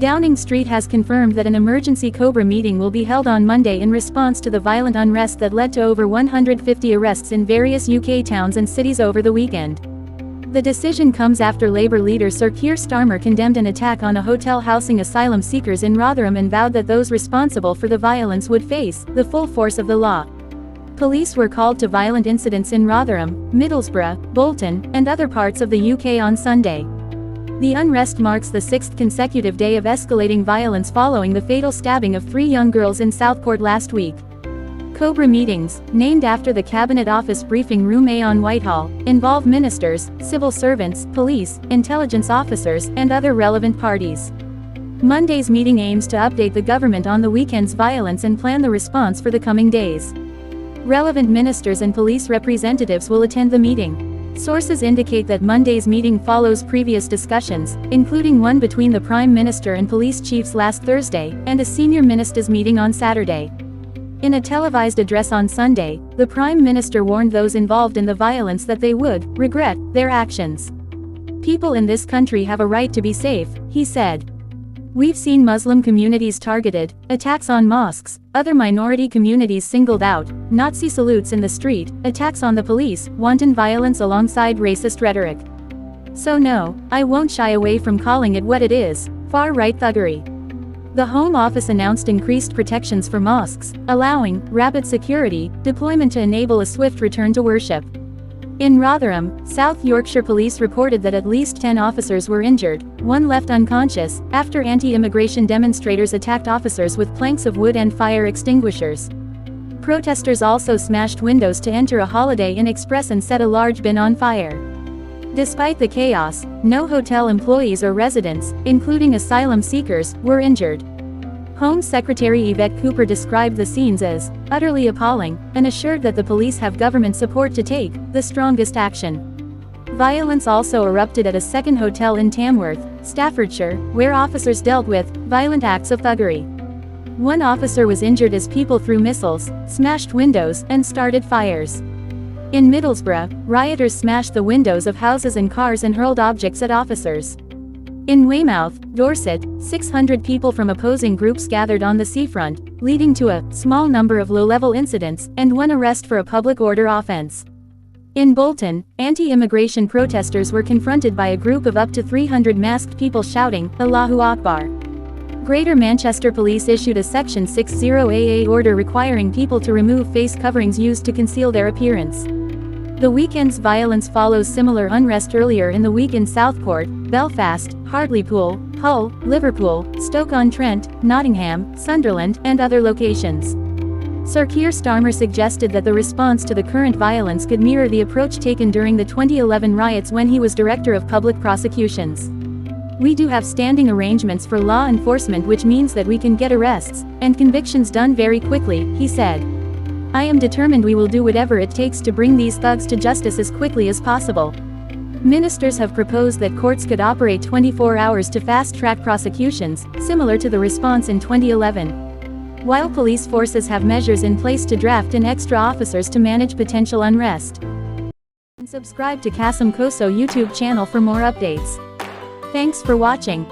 Downing Street has confirmed that an emergency Cobra meeting will be held on Monday in response to the violent unrest that led to over 150 arrests in various UK towns and cities over the weekend. The decision comes after Labour leader Sir Keir Starmer condemned an attack on a hotel housing asylum seekers in Rotherham and vowed that those responsible for the violence would face the full force of the law. Police were called to violent incidents in Rotherham, Middlesbrough, Bolton, and other parts of the UK on Sunday. The unrest marks the sixth consecutive day of escalating violence following the fatal stabbing of 3 young girls in Southport last week. Cobra meetings, named after the Cabinet Office Briefing Room A on Whitehall, involve ministers, civil servants, police, intelligence officers, and other relevant parties. Monday's meeting aims to update the government on the weekend's violence and plan the response for the coming days. Relevant ministers and police representatives will attend the meeting. Sources indicate that Monday's meeting follows previous discussions, including one between the Prime Minister and police chiefs last Thursday, and a senior ministers' meeting on Saturday. In a televised address on Sunday, the Prime Minister warned those involved in the violence that they would regret their actions. "People in this country have a right to be safe," he said. "We've seen Muslim communities targeted, attacks on mosques, other minority communities singled out, Nazi salutes in the street, attacks on the police, wanton violence alongside racist rhetoric. So no, I won't shy away from calling it what it is, far-right thuggery." The Home Office announced increased protections for mosques, allowing rapid security deployment to enable a swift return to worship. In Rotherham, South Yorkshire police reported that at least 10 officers were injured, 1 left unconscious, after anti-immigration demonstrators attacked officers with planks of wood and fire extinguishers. Protesters also smashed windows to enter a Holiday Inn Express and set a large bin on fire. Despite the chaos, no hotel employees or residents, including asylum seekers, were injured. Home Secretary Yvette Cooper described the scenes as utterly appalling, and assured that the police have government support to take the strongest action. Violence also erupted at a second hotel in Tamworth, Staffordshire, where officers dealt with violent acts of thuggery. 1 officer was injured as people threw missiles, smashed windows, and started fires. In Middlesbrough, rioters smashed the windows of houses and cars and hurled objects at officers. In Weymouth, Dorset, 600 people from opposing groups gathered on the seafront, leading to a small number of low-level incidents, and 1 arrest for a public order offense. In Bolton, anti-immigration protesters were confronted by a group of up to 300 masked people shouting, "Allahu Akbar." Greater Manchester Police issued a Section 60AA order requiring people to remove face coverings used to conceal their appearance. The weekend's violence follows similar unrest earlier in the week in Southport, Belfast, Hartlepool, Hull, Liverpool, Stoke-on-Trent, Nottingham, Sunderland, and other locations. Sir Keir Starmer suggested that the response to the current violence could mirror the approach taken during the 2011 riots when he was Director of Public Prosecutions. "We do have standing arrangements for law enforcement, which means that we can get arrests and convictions done very quickly," he said. "I am determined we will do whatever it takes to bring these thugs to justice as quickly as possible." Ministers have proposed that courts could operate 24 hours to fast-track prosecutions, similar to the response in 2011. While police forces have measures in place to draft in extra officers to manage potential unrest. And subscribe to Kasem Koso YouTube channel for more updates. Thanks for watching.